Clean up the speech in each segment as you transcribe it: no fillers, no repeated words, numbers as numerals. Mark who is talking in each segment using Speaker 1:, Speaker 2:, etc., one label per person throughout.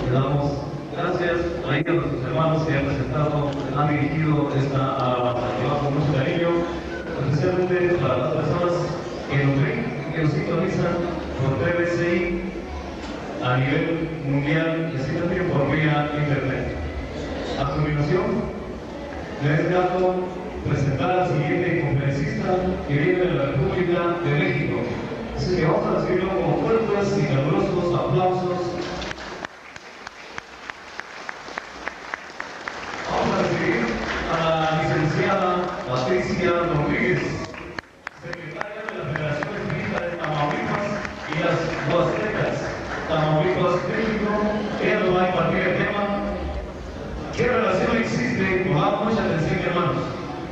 Speaker 1: Le damos gracias ahí a nuestros hermanos que han presentado, han dirigido esta actividad con mucho cariño, especialmente para las personas que nos ven, que nos sintonizan por TVCI a nivel mundial y así también por vía internet. A continuación, me es grato presentar al siguiente conferencista que viene de la República de México. Así que vamos a recibirlo con fuertes y calurosos aplausos. Vamos a recibir a la licenciada Patricia Rodríguez, secretaria de la Federación Espírita de Tamaulipas y las Huastecas, Tamaulipas, México. Ella nos va a impartir el tema: ¿qué relación existe? Pongamos mucha atención, hermanos.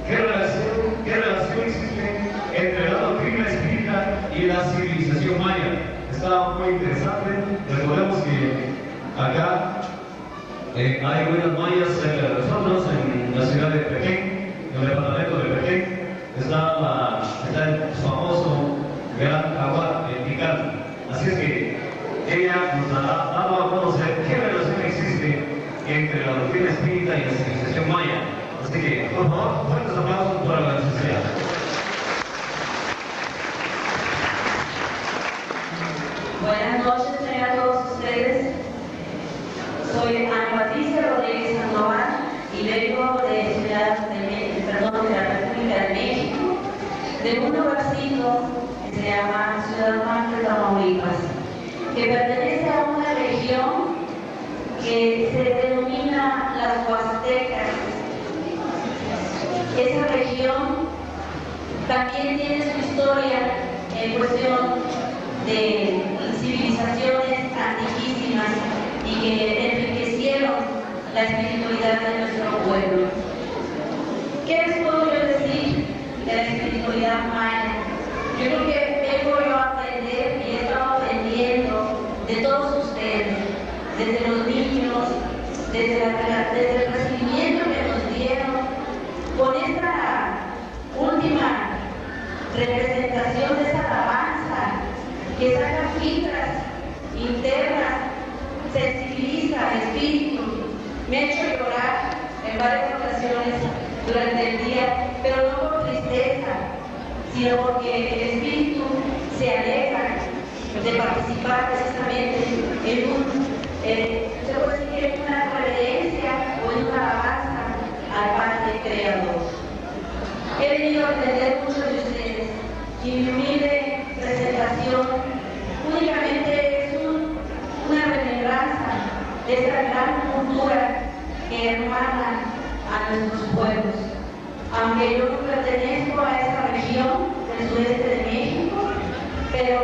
Speaker 1: ¿Qué relación existe entre la doctrina espírita y la civilización maya? Está muy interesante. Recordemos que acá hay ruinas mayas cerca de nosotros, en la ciudad de Petén, en el departamento de Petén. Está el famoso Gran Jaguar, el Tikal. Así es que ella nos dará dado a conocer qué relación existe entre la doctrina espírita y la civilización maya. Así que, por favor, fuertes aplausos para la licenciada.
Speaker 2: Buenas noches a todos ustedes. Soy Ana Patricia Rodríguez Sandoval y vengo de la República de México, de un lugarcito que se llama Ciudad Mante, Tamaulipas, que pertenece a una región que se denomina las Huastecas. Esa región también tiene su historia en cuestión de civilizaciones antiquísimas y que enriquecieron la espiritualidad de nuestro pueblo. ¿Qué les puedo yo decir de la espiritualidad maya? Yo creo que vengo yo a aprender y he estado aprendiendo de todos ustedes, desde los niños, desde el recibimiento que nos dieron, con esta última representación de esa alabanza que saca fibras internas, sensibiliza al espíritu. Me ha hecho llorar en varias ocasiones durante el día, pero no por tristeza, sino porque el espíritu se alegra de participar precisamente en se puede decir en una reverencia o en una alabanza al Padre Creador. He venido a aprender mucho de ustedes y mi humilde presentación únicamente es una remembranza de esta gran cultura que hermana a nuestros pueblos. Aunque yo no pertenezco a esta región del sureste de México, pero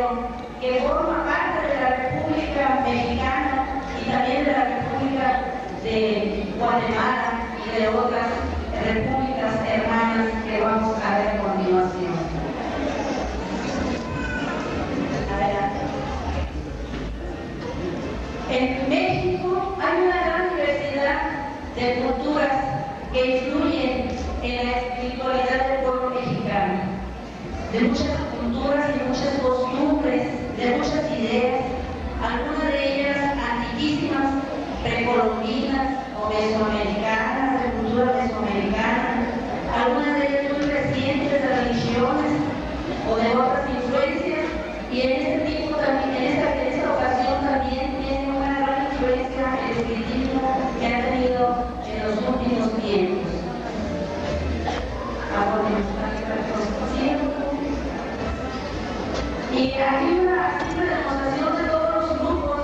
Speaker 2: que forma parte de la República Mexicana y también de la República de Guatemala y de otras repúblicas hermanas que vamos a ver a continuación. Adelante. En México hay una gran diversidad de culturas que influyen en la espiritualidad del pueblo mexicano, de muchas culturas y muchas costumbres, de muchas ideas, algunas de ellas antiquísimas, precolombinas o mesoamericanas, de cultura mesoamericana, algunas de ellas muy recientes de religiones o de otras influencias, y en este tipo también, en esta ocasión también tiene una gran influencia el espiritismo que ha tenido en los últimos tiempos. Y hay una demostración de todos los grupos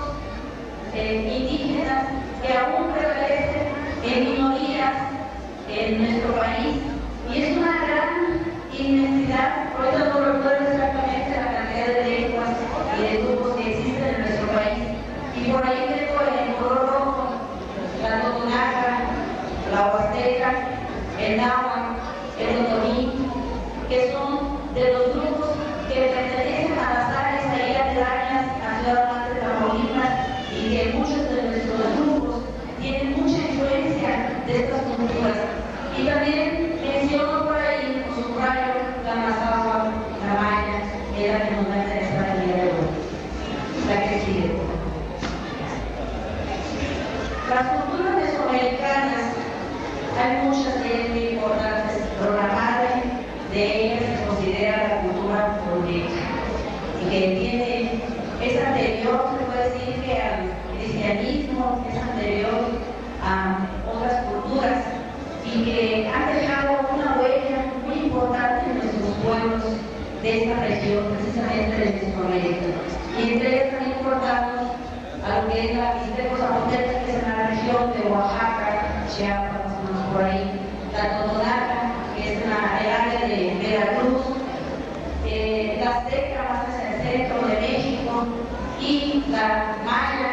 Speaker 2: indígenas que aún prevalecen en minorías en nuestro país, y es una gran inmensidad. Ahorita no recuerdo exactamente la cantidad de lenguas y de grupos que existen en nuestro país, y por ahí tengo el color rojo, la totonaca, la huasteca, el náhuatl, el otomí, que son de los grupos que pertenecen a las áreas ahí aledañas a Ciudad Mante, Tamaulipas, y que muchos de nuestros grupos tienen mucha influencia de estas culturas. Y también menciono por ahí, subrayo, la mazahua, la maya, que es la que nos va a interesar el día de hoy. La que sigue. Las culturas mesoamericanas, hay muchas de ellas muy importantes, pero la madre de ellas se considera la cultura olmeca, y que tiene, es anterior, se puede decir que al cristianismo, es anterior a otras culturas, y que han dejado una huella muy importante en nuestros pueblos de esta región, precisamente de Mesoamérica. Y entre ellas también importamos a lo que es la Mixteco Zapoteca, que es en la región de Oaxaca, Chiapas, más o menos por ahí, la Totonaca, que es en el área de Veracruz, la Azteca, más hacia el centro de México, y la Maya,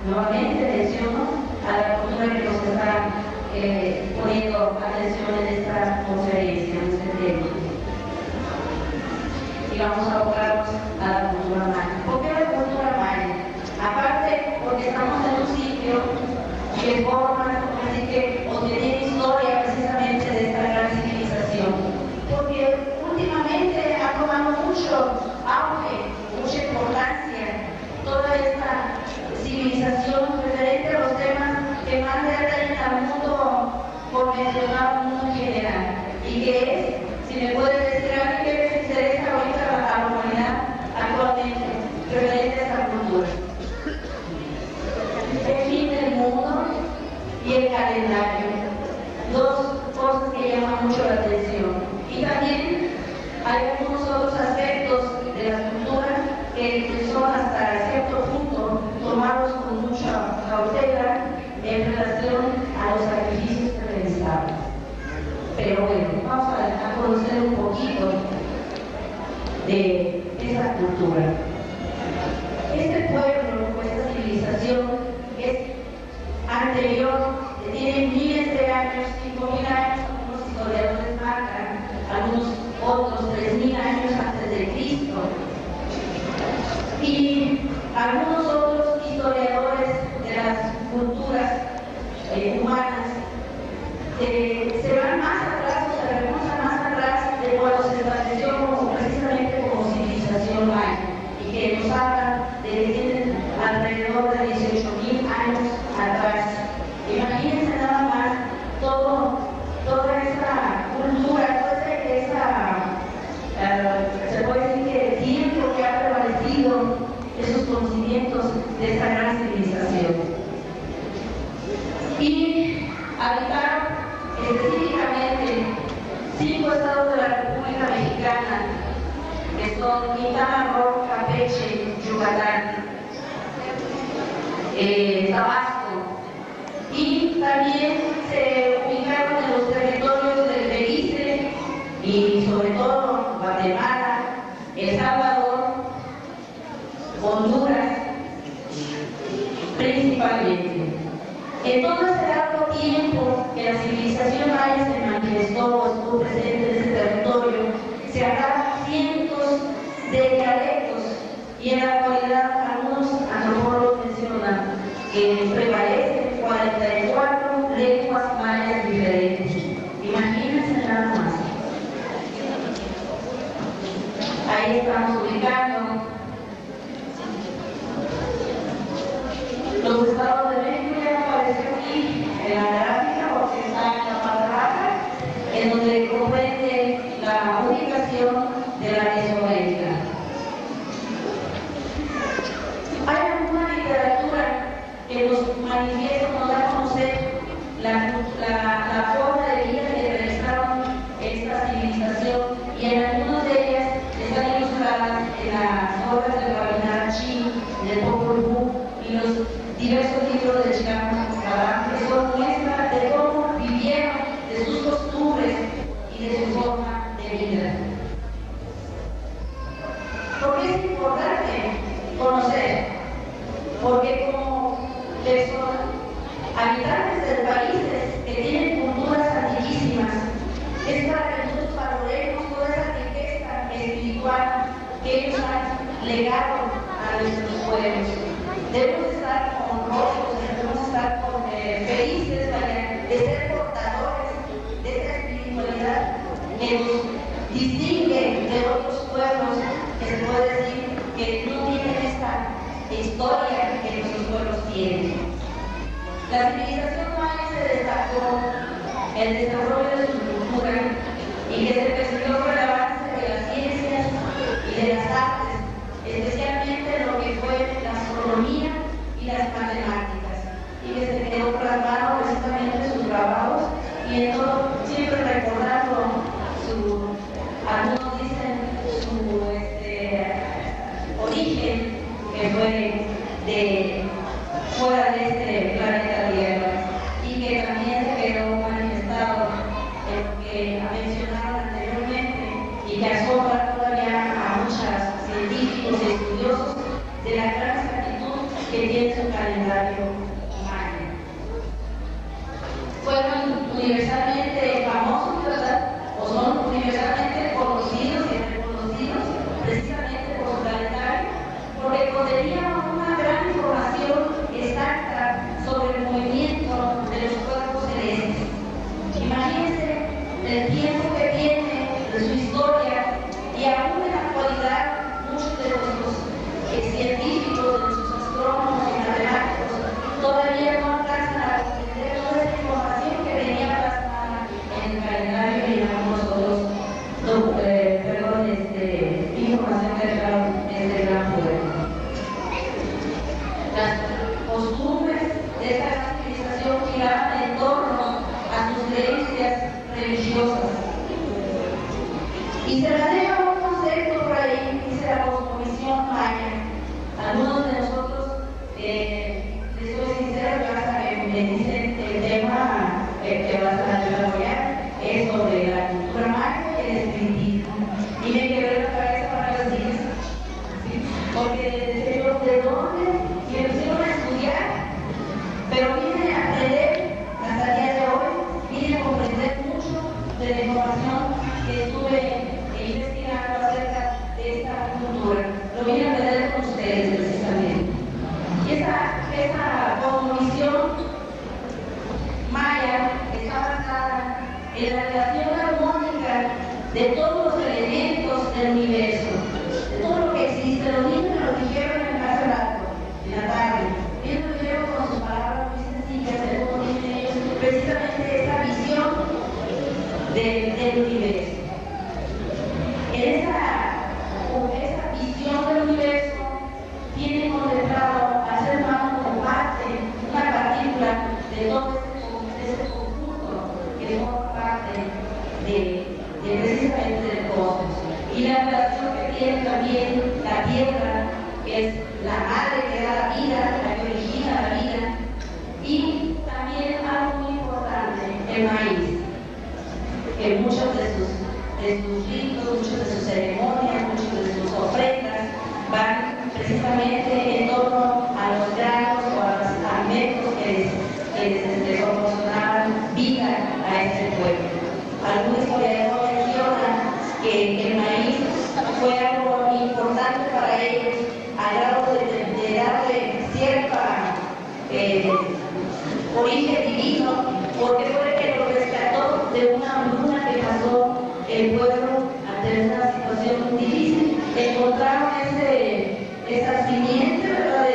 Speaker 2: nuevamente menciono a la cultura que nos está poniendo atención en esta conferencia, en este tema. Y vamos a abocarnos a la cultura maya. ¿Por qué la cultura maya? Aparte, porque estamos en un sitio que forma, así que, o que tiene historia precisamente de esta gran civilización. Porque últimamente ha tomado mucho auge, mucha importancia toda esta civilización referente a los temas que más le atañen al mundo convencional, al mundo en general. Y que es, si me puede decir alguien que les interesa ahorita a la humanidad actualmente, referente a esta cultura. El fin del mundo y el calendario, dos cosas que llaman mucho la atención. Y también hay algunos otros aspectos de la cultura que son hasta cierto punto tomados con mucha cautela en relación a los sacrificios que realizaban. Pero bueno, vamos a conocer un poquito de esa cultura. Este pueblo, esta civilización, es anterior, tiene miles de años, 5.000 años, algunos historiadores marcan, algunos otros 3.000 años antes de Cristo. Y algunos otros historiadores de las culturas humanas se van más atrás, o se remontan más atrás de cuando se estableció precisamente como civilización maya, y que nos hablan de que tienen alrededor de 18.000 años atrás. Imagínense nada más toda esa cultura, se puede decir que el tiempo que ha prevalecido esos conocimientos de esta gran civilización. Y habitaron específicamente 5 estados de la República Mexicana, que son Quintana Roo, Campeche, Yucatán, Tabasco, y también se ubicaron en los territorios del Belice y sobre todo Guatemala, El Salvador, Honduras, principalmente. En todo ese largo tiempo que la civilización maya se manifestó, estuvo presente en ese territorio, se hablaban cientos de dialectos, y en la actualidad algunos antropólogos mencionan que prevalecen 44 lenguas mayas diferentes. Imagínense nada más. Ahí estamos ubicando los estados de México. Ya apareció aquí en la gráfica porque está en la parte baja, en donde comprende la ubicación de la Mesoamérica. Hay alguna literatura que nos manifiesta, nos da a conocer la forma de vida que realizaron esta civilización, y en algunas de ellas están ilustradas en las obras del Rabinat Chi, del Popol Vuh y los diversos libros de Chicago, que son muestras de cómo vivieron, de sus costumbres y de su forma de vida. ¿Por qué es importante conocer? Porque como personas, habitantes de países que tienen culturas antiquísimas, es para que nosotros valoremos toda esa riqueza espiritual que ellos han legado a nuestros pueblos. Debemos estar honrosos, debemos estar felices de ser portadores de esta espiritualidad que nos distingue de otros pueblos, que se puede decir que no tienen esta historia que nuestros pueblos tienen. La civilización maya se destacó en el desarrollo de su cultura y que se percibió relevancia de las ciencias y de las artes, especialmente en lo que fue la astronomía y las matemáticas, y que se quedó plasmado precisamente en sus trabajos y en todo, siempre recordando algunos dicen su origen, que fue de fuera de este planeta Tierra, y que también se quedó manifestado en lo que mencionaron anteriormente y que asombra todavía a muchos científicos y estudiosos de la gran exactitud que tiene su calendario maya. Fueron universalmente famosos, ¿verdad? O son universalmente conocidos y reconocidos precisamente por su calendario, porque contenía una gran información exacta sobre el movimiento de los cuerpos celestes. Imagínense el tiempo que tiene de su historia, y aún en la actualidad muchos de nuestros científicos, de nuestros astrónomos y matemáticos todavía no alcanzan a comprender toda esta información que venía plasmada en el calendario y en algunos otros información del gran poder. Las costumbres de esta gran civilización giraban en torno a sus creencias religiosas. Y se maneja un concepto por ahí, dice la cosmovisión maya. Algunos de nosotros, les soy sincero, que hasta me dicen el tema que vas a desarrollar es sobre la cultura maya y el espiritismo. Y me quebré la cabeza para decir, ¿sí? Porque ¿de dónde? Y me pusieron a estudiar, pero vine a aprender hasta el día de hoy, vine a comprender mucho de la información que estuve investigando acerca de esta cultura. Lo vine a aprender con ustedes precisamente. Y esa cosmovisión maya está basada en la relación armónica de todos los elementos del universo, de todo lo que existe. Los niños me lo dijeron hace rato, en la tarde. Ellos lo dijeron con sus palabras muy sencillas, de cómo tienen ellos precisamente esa visión del universo. En esa visión del universo tiene contemplado al ser humano como parte, una partícula de todo este conjunto que forma parte de precisamente del cosmos. Y la relación que tiene también la Tierra, que es la madre que da la vida, la que origina la vida, y también algo muy importante, el maíz, que muchos de sus ritos, muchas de sus ceremonias, muchas de sus ofrendas van precisamente en torno a los granos o a los alimentos que les proporcionaban vida a este pueblo. Algún historiador menciona que el maíz fue algo importante para ellos, al grado de darle cierta origen divino, porque fue que lo rescató de una hambruna que pasó el pueblo ante una situación difícil. Encontraron esa simiente, ¿verdad?, de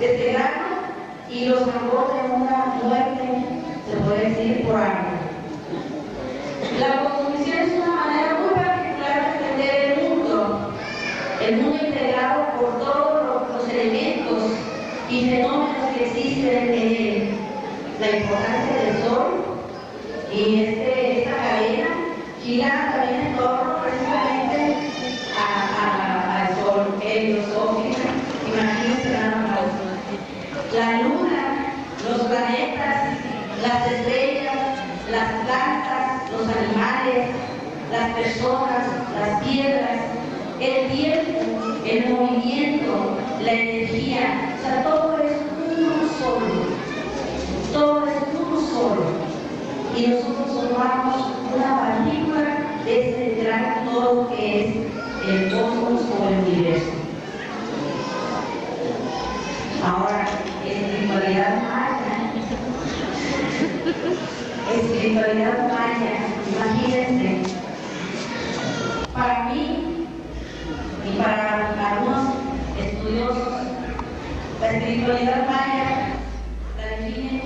Speaker 2: este grano, y los salvó de una muerte, se puede decir, por hambre. La cosmovisión es una manera muy particular de entender el mundo integrado por todos los elementos y fenómenos que existen en él. La importancia del sol y esta cadena gira también en torno precisamente al sol, heliosófica. Imagínense nada más. La luna, los planetas, las estrellas, las plantas, los animales, las personas, las piedras, el tiempo, el movimiento, la energía, o sea, todo es uno solo. Todo es uno solo. Y nosotros formamos una partícula de ese gran todo que es el cosmos o el universo. Ahora, espiritualidad maya, imagínense, para mí y para algunos estudiosos, la espiritualidad maya la definen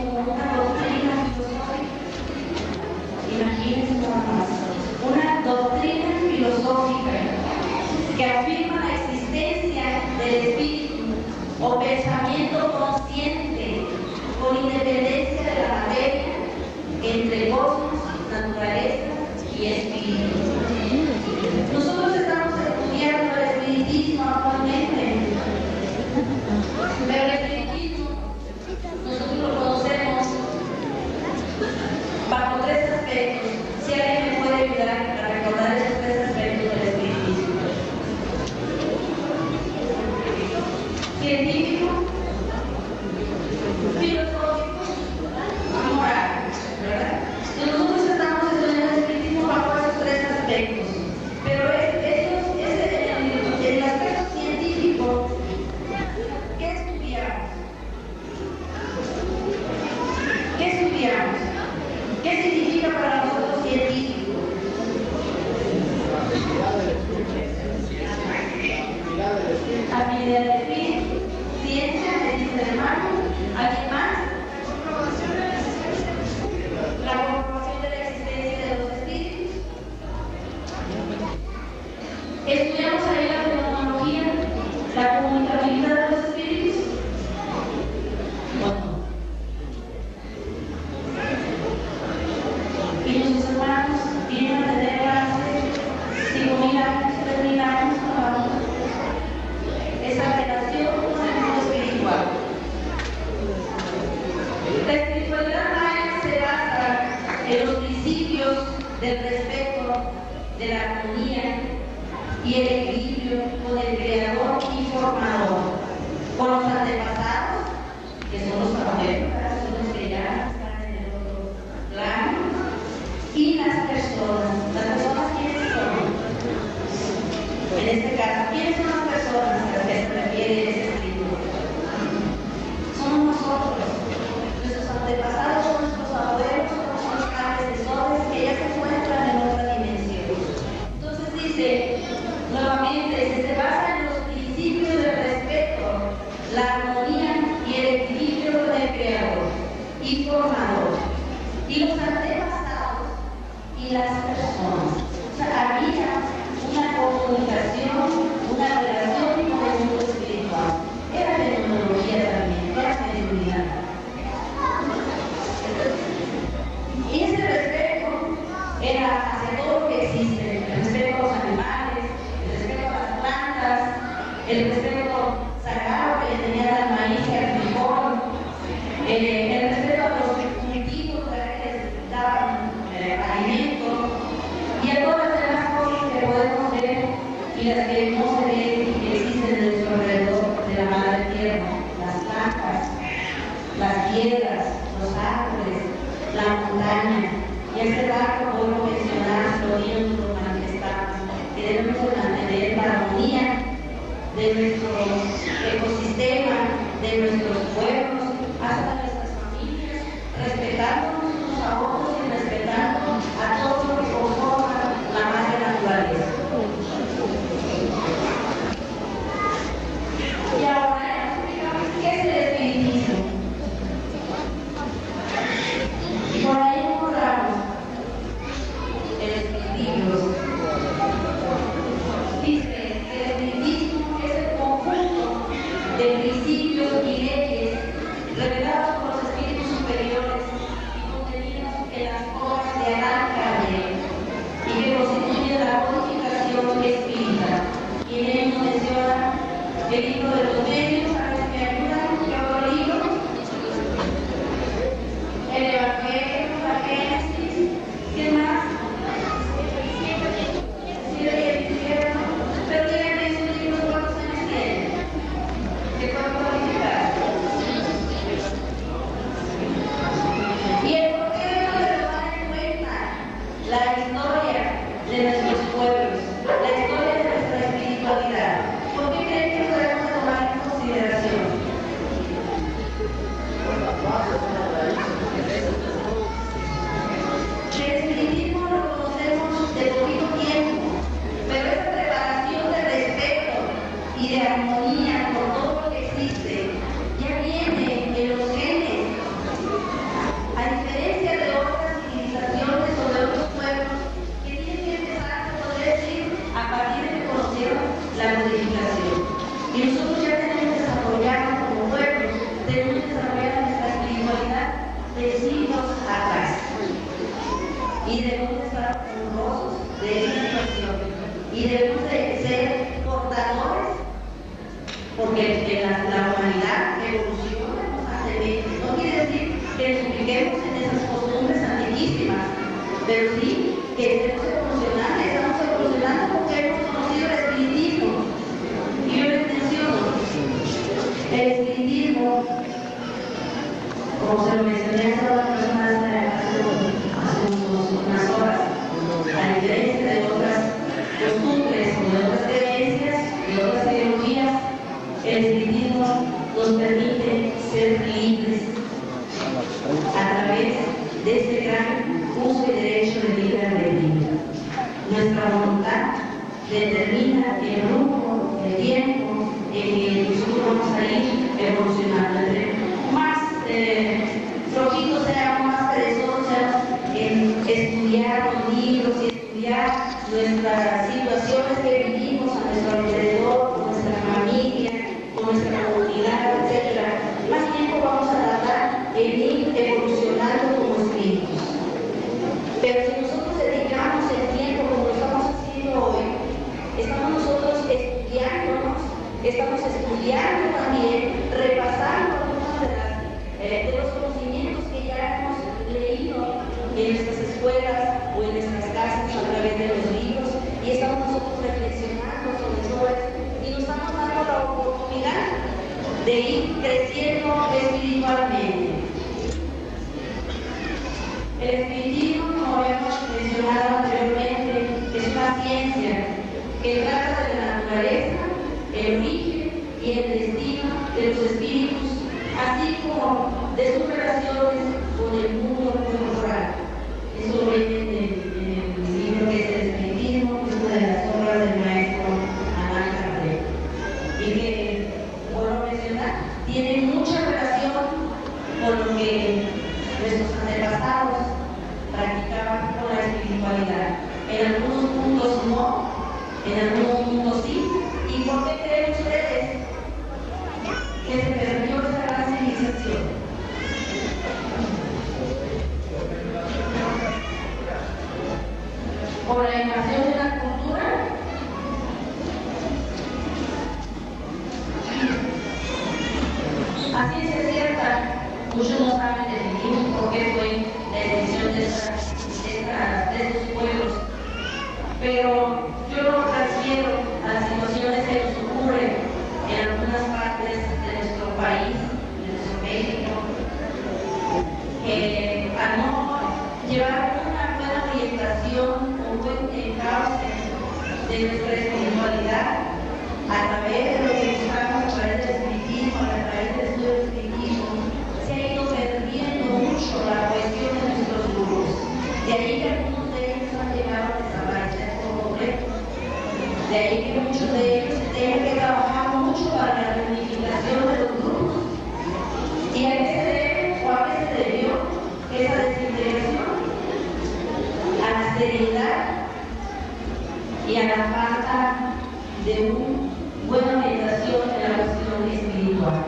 Speaker 2: estudiamos. ¿Qué significa para nosotros científico? Habilidad de espíritu, ciencia, medicina de mano, ¿alguien más? La comprobación de la existencia de los espíritus. Estudiamos ahí la fenomenología, la comunicabilidad de los espíritus. Bueno. Y nuestros hermanos vienen a tener clases 5.000 años, 3.000 años, esa relación con el mundo espiritual. La espiritualidad maya se basa en los principios del respeto, de la armonía y el equilibrio con el creador y formador, con los antepasados, que son los abuelos, son los que ya están en el otro plano, y las personas. ¿Las personas quiénes son? En este caso, ¿quiénes son las personas a las que se refiere ese escrito? Somos nosotros. Nuestros antepasados son nuestros abuelos, son nuestros antecesores que ya se encuentran en otra dimensión. Entonces dice, nuevamente, se basa en los principios del respeto, la armonía y el equilibrio con el creador y formador. Y los antepasados y las personas. O sea, había una comunicación, una relación con el mundo espiritual. Era fenomenología también, era mediunidad. Y ese respeto era hacia todo lo que existe, el respeto a los animales, el respeto a las plantas, el respeto sagrado que le tenían al maíz y al frijol, el respeto a los cultivos que les daban alimento y a todas las demás cosas que podemos ver y las que no se ven y que existen en nuestro alrededor de la madre tierra, las plantas, las piedras, los árboles, la montaña. Y este rato puedo mencionar lo bien lo manifestamos, que debemos de mantener la armonía de nuestro ecosistema, de nuestros pueblos, hasta nuestras familias, respetándonos unos a otros y respetando a todo lo que conforma la madre naturaleza. Y ahora, ¿qué es el espiritismo? Y por ahí encontramos el espiritismo. Dice que el espiritismo es el conjunto de principios y leyes revelados por los espíritus superiores y contenidos en las obras de Allan Kardec y que constituyen la codificación espírita. Y en él nos menciona el libro de los medios, a los que me ayudan, que otro libro, el Evangelio, la Génesis, ¿qué más? Pero díganme esos libros cuántos años tienen, que pueden codificar. Y el por qué debemos de tomar en cuenta la historia de nuestros pueblos, la historia de nuestra espiritualidad. ¿Por qué creen que debemos de tomar en consideración? El espiritismo lo conocemos de poquito tiempo, pero esa preparación de respeto y de armonía por todo lo que existe ya viene en los genes. A diferencia de otras civilizaciones o de otros pueblos que tienen que empezar, se podría decir, a partir de que conocieron la codificación. Y nosotros ya tenemos desarrollado como pueblos, tenemos desarrollado nuestra espiritualidad de siglos atrás. Y debemos de estar orgullosos de esa situación. Y debemos de ser portadores, porque en la humanidad evoluciona constantemente. No quiere decir que nos ubiquemos en esas costumbres antiquísimas, pero sí que estemos evolucionando, estamos evolucionando porque hemos conocido el espiritismo. Y yo les menciono, el espiritismo, como se lo mencioné a todas las personas hace unas horas, a diferencia de otras costumbres o de otras creencias, de otras ideologías, el espiritismo nos permite ser libres a través de ese gran uso y derecho de vida de vida. Nuestra voluntad determina el rumbo, el tiempo en que nosotros vamos a ir evolucionando. Entre más flojitos seamos, más perezosos seamos en estudiar los libros y estudiar nuestras situaciones que vivimos a nuestro alrededor, con nuestra familia, con nuestra comunidad, etc. Más tiempo vamos a tardar en ir evolucionando como espíritus. Pero si nosotros dedicamos el tiempo como lo estamos haciendo hoy, estamos nosotros estudiándonos, estamos estudiando también, repasando algunos de los conocimientos que ya hemos leído en nuestras escuelas o en nuestras casas a través de los libros, y estamos nosotros reflexionando sobre todo esto, y nos estamos dando la oportunidad de ir creciendo espiritualmente. El espiritismo, como habíamos mencionado anteriormente, es una ciencia que trata de la naturaleza, el origen y el destino de los espíritus, así como de sus relaciones con el mundo corporal. Eso lo viene en el libro que es el espiritismo, que es una de las obras del maestro Alan Kardec, y que, por lo mencionar, tiene mucha relación con lo que nuestros antepasados practicaban con la espiritualidad. En algunos puntos no, en algunos puntos sí. ¿Y por qué creen ustedes que se perdió esta gran civilización? Por la invasión de la cultura. Así es cierta, muchos no saben definir por qué fue la decisión de estos pueblos, pero yo lo transfiero a las situaciones que nos ocurren en algunas partes de nuestro país, de nuestro México, a no llevar una buena orientación, un buen encauce de nuestra espiritualidad a través de lo que buscamos, a través del espiritismo, a través del estudio del espiritismo, se ha ido perdiendo mucho la cuestión de nuestros grupos. De ahí que algunos de ellos han llegado a desaparecer por completo. De ahí que muchos de ellos tienen que trabajar mucho para la reunificación de los grupos. ¿Y a qué se debe o a qué se debió esa desintegración? A la seriedad y a la falta de una buena orientación en la cuestión espiritual.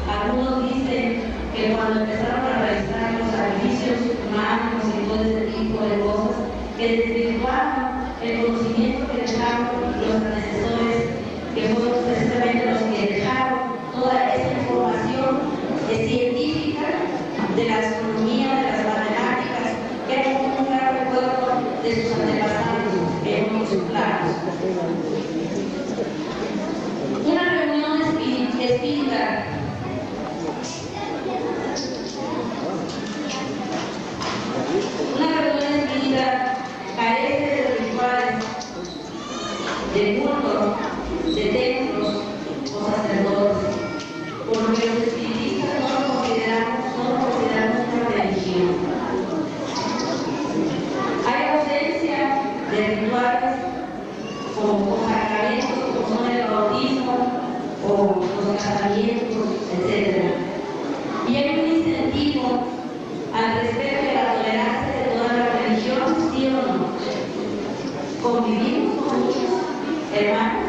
Speaker 2: Algunos dicen que cuando empezaron a realizar los sacrificios humanos y todo ese tipo de cosas, que desvirtuaron el conocimiento que dejaron los antecesores, que fueron precisamente los que dejaron toda esa información científica de la astronomía, de las matemáticas, que era como un gran recuerdo de sus antepasados en muchos planos. Una reunión espírita carece de rituales, de culto, de templos o sacerdotes, por lo que los espiritistas no lo consideramos una religión. Hay ausencia de rituales como sacramentos, como son el bautismo o los casamientos, etc. Y hay un incentivo al respeto y a la tolerancia de todas las religiones, ¿sí o no? Convivimos con muchos hermanos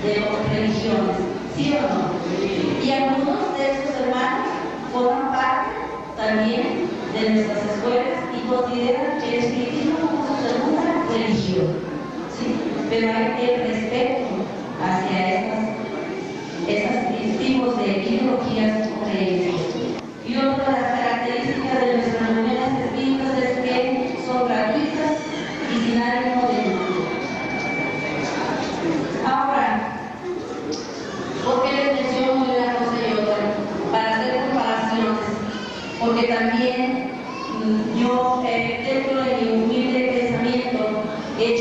Speaker 2: de otras religiones, ¿sí o no? Y algunos de esos hermanos forman parte también de nuestras escuelas y consideran que el espiritismo como su segunda religión, ¿sí? Pero hay el respeto hacia estos tipos de ideologías o creencias. Y otra de las características de nuestras reuniones espíritas es que son gratuitas y sin ánimo de lucro. Ahora, ¿por qué les menciono una cosa y otra? Para hacer comparaciones, porque también yo, dentro de mi humilde pensamiento, es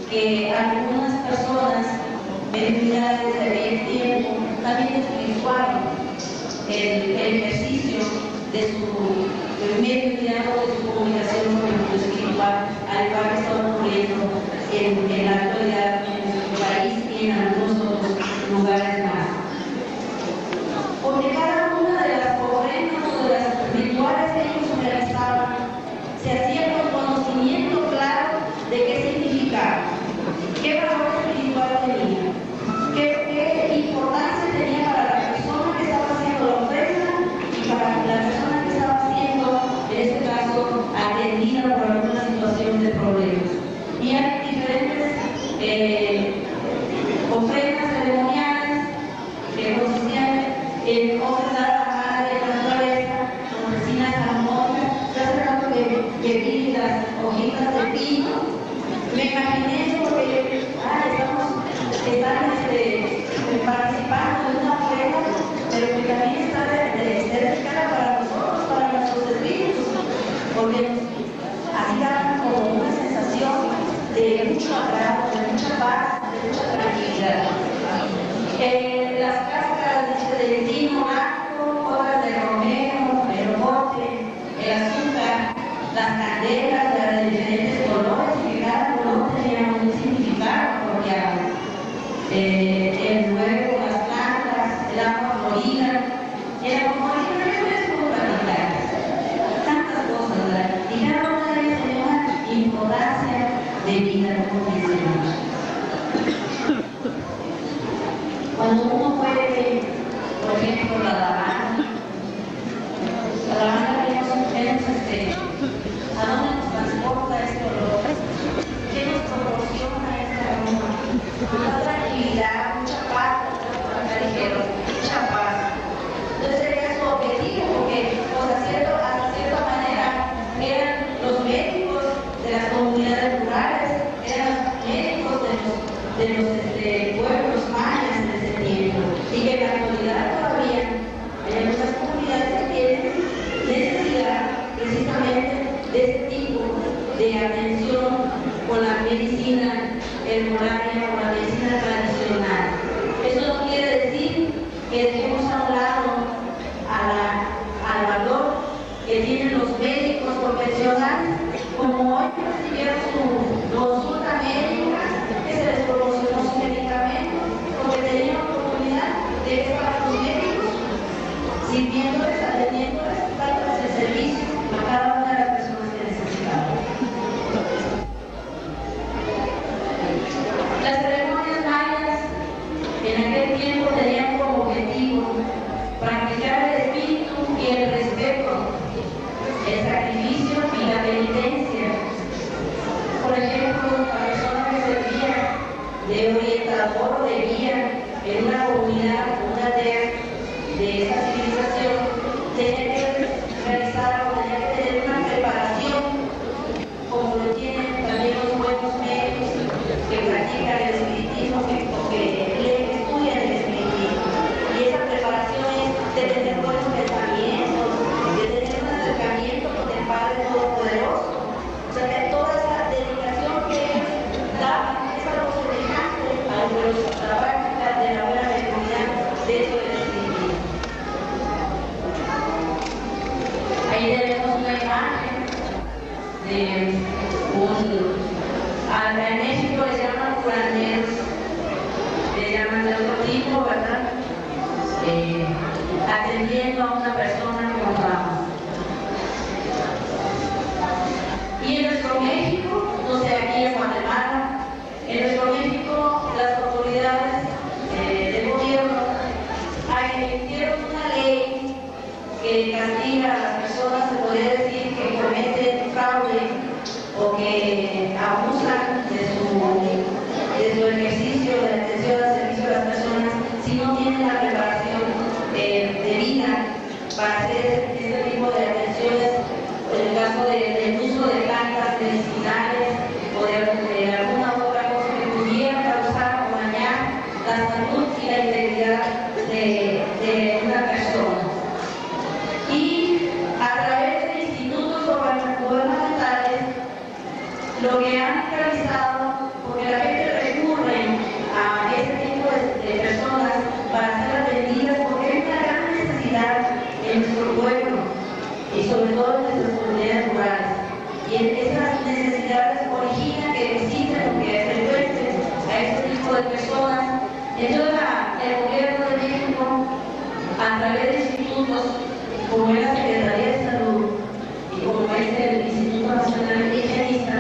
Speaker 2: que algunas personas mediunidades desde aquel tiempo también espiritual el ejercicio de su el medio diálogo de su comunicación con el mundo espiritual, al igual que está ocurriendo en la actualidad en nuestro país y en algunos otros lugares más. Porque cada una de las ofrendas o de las rituales que ellos realizaban se hacía con conocimiento claro de qué significaba, qué valor espiritual tenía, qué importancia tenía para la persona que estaba haciendo la ofrenda y para la persona que estaba siendo, en este caso, atendida por alguna situación de problemas. Y hay diferentes ofrendas ceremoniales que consistían en ofrendar a la madre de la naturaleza, con resinas armónicas, ya cerrando bebidas, hojitas de pino. Me imaginé eso porque están participando de una ofrenda, pero que también está dedicada para nosotros, para nuestros espíritus, porque así dan como una sensación de mucho agrado, de mucha paz, de mucha tranquilidad. Las cáscaras de tino blanco, hojas de romero, el bote, el azúcar, las candelas de diferentes colores, que cada color tenía un significado propio. El huevo, las plantas, el agua florida, como tantas cosas, ¿verdad? Y cada una de ellas tenía una importancia de vida, como mencionamos. Cuando uno puede, por ejemplo, la lavanda vemos a dónde nos transporta este olor, qué nos proporciona este aroma, mucha tranquilidad, mucha paz, ligero, mucha paz. Entonces era su objetivo, porque hasta cierta manera eran los médicos de las comunidades rurales, eran los médicos de los pueblos mayas en ese tiempo, y que en la actualidad todavía hay muchas comunidades que tienen necesidad precisamente de este tipo de atención con la medicina herbolaria o la medicina tradicional. Eso no quiere decir que dejemos a un lado al valor que tienen los médicos profesionales, como hoy recibieron su consulta médica, que se les proporcionó su medicamento, porque tenían la oportunidad de estar los médicos sirviéndoles, atendiéndoles, dándoles el servicio a cada una de las personas que necesitaban. Las ceremonias mayas en aquel tiempo tenían como objetivo practicar el espíritu y el respeto, el sacrificio y la penitencia. Por ejemplo, la persona que servía de orientador o de guía en una comunidad, una aldea de esa civilización, tenía que realizar o tenía que tener una preparación, como lo tienen también los buenos médicos que practican el espiritismo, que estudian el espiritismo. Y esa preparación es de tener buenos pensamientos, de tener un acercamiento con el Padre Todopoderoso. O sea, que toda esa dedicación que ellos daban es algo semejante a la práctica de la buena mediunidad dentro del espiritismo. Ahí tenemos una imagen de en México le llaman curanderos, le llaman de otro tipo, ¿verdad? Atendiendo a una persona con trauma. Y en nuestro México, no sé, aquí en Guatemala, en nuestro México las autoridades del gobierno emitieron una ley que castiga a las personas, se podría decir, que cometen fraude o que abusan de su ejercicio de atención al servicio de las personas si no tienen la preparación debida para hacer este tipo de atenciones, en el caso del uso de plantas medicinales o de alguna otra cosa que pudiera causar o dañar la salud y la integridad de una persona. Y a través de institutos gubernamentales, lo que han realizado, porque la gente recurre a este tipo de personas para ser atendidas, porque hay una gran necesidad en nuestro pueblo y sobre todo en Entonces, el Gobierno de México, a través de institutos como es la Secretaría de Salud y como es el Instituto Nacional de Higienista,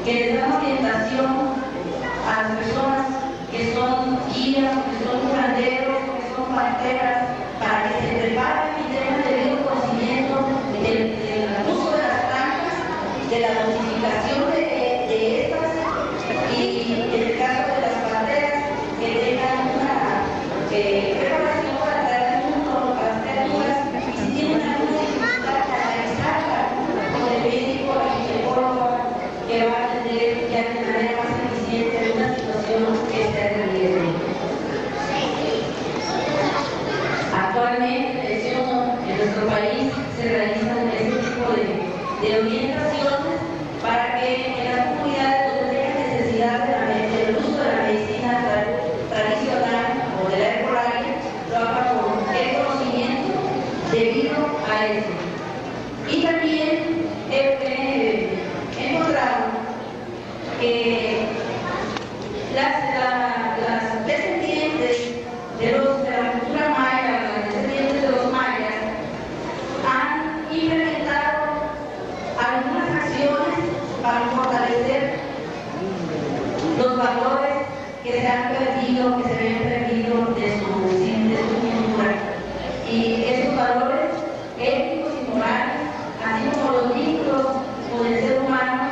Speaker 2: que les dan orientación a las personas que son guías, que son curanderos, que son parteras, para que se preparen y tengan el debido conocimiento del uso de las plantas, de la dosificación de estas y en el caso de las parteras, que tengan una preparación para traer al mundo las criaturas y si tienen alguna dificultad para realizarla con el médico, la ginecóloga, que va a atender ya de manera más eficiente una situación que esté en riesgo. Actualmente, menciono, en nuestro país se realizan este tipo de orientaciones para que en las comunidades donde tengan necesidad del uso de la medicina tradicional o de la herbolaria, lo hagan con el conocimiento debido a eso. Y también he encontrado que las descendientes de la cultura maya, las descendientes de los mayas, han implementado algunas acciones para fortalecer los valores que se han perdido, que se habían perdido de su cultura. Y esos valores éticos y morales, así como los vínculos con el ser humano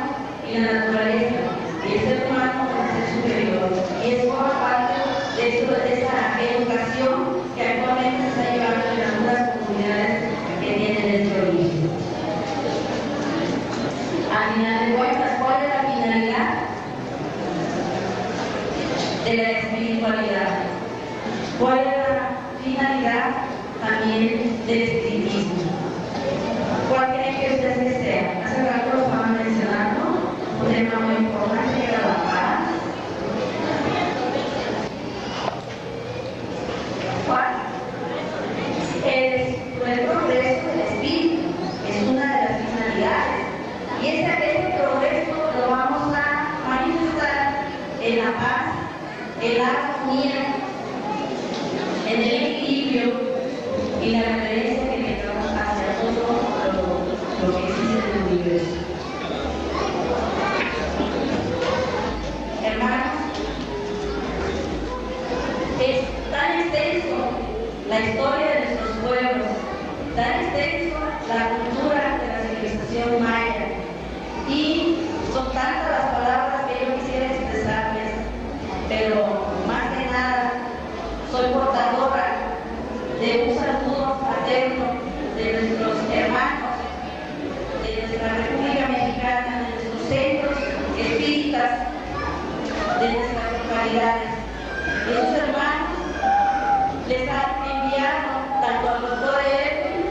Speaker 2: y la naturaleza, y el ser humano con el ser superior. Y eso forma parte de esa educación que actualmente se está llevando en algunas comunidades que tienen este origen. A final de cuentas, ¿cuál es la finalidad de la espiritualidad? ¿Cuál es la finalidad también del espiritismo? ¿Cuál creen que ustedes que sea? Hace rato lo estaban mencionando, un tema muy importante que era la paz. ¿Cuál? El progreso del espíritu es una de las finalidades. Y ese progreso lo vamos a manifestar en la paz, en la armonía, en el equilibrio y la reverencia que tengamos hacia todo lo que existe en el universo. Hermanos, es tan extenso la historia de nuestros pueblos, tan extenso la cultura de la civilización maya, y son tantas las palabras que yo quisiera expresarles, pero más que nada soy portadora de un saludo fraterno de nuestros hermanos de nuestra República Mexicana, de nuestros centros espíritas, de nuestras localidades. Esos hermanos les han enviado tanto al doctor Edwin,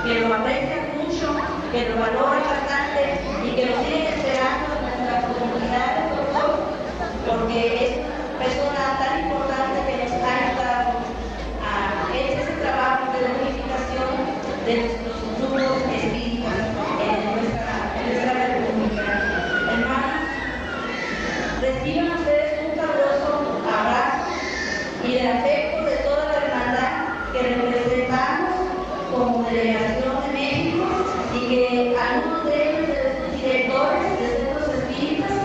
Speaker 2: que lo aprecian mucho, que lo valoran bastante y que lo siguen esperando en nuestras comunidades, doctor, porque es una persona tan importante que nos ha ayudado a ese trabajo de unificación de nuestros grupos espíritas en nuestra república. Hermanos, reciban ustedes un caluroso abrazo y el afecto de toda la hermandad que representamos como delegación de México y que algunos de ellos de los directores de centros espíritas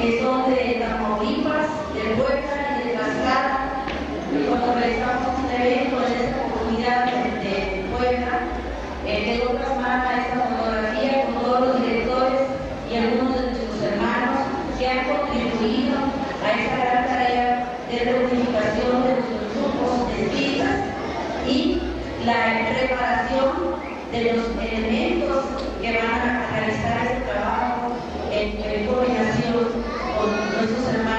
Speaker 2: que son de Tamaulipas, de Puebla y de Tlaxcala, y cuando realizamos un evento en esta comunidad de Puebla, tengo plasmada esta fotografía con todos los directores y algunos de nuestros hermanos que han contribuido a esta gran tarea de reunificación de nuestros grupos espíritas y la preparación de los elementos que van a realizar este trabajo en coordinación con nuestros hermanos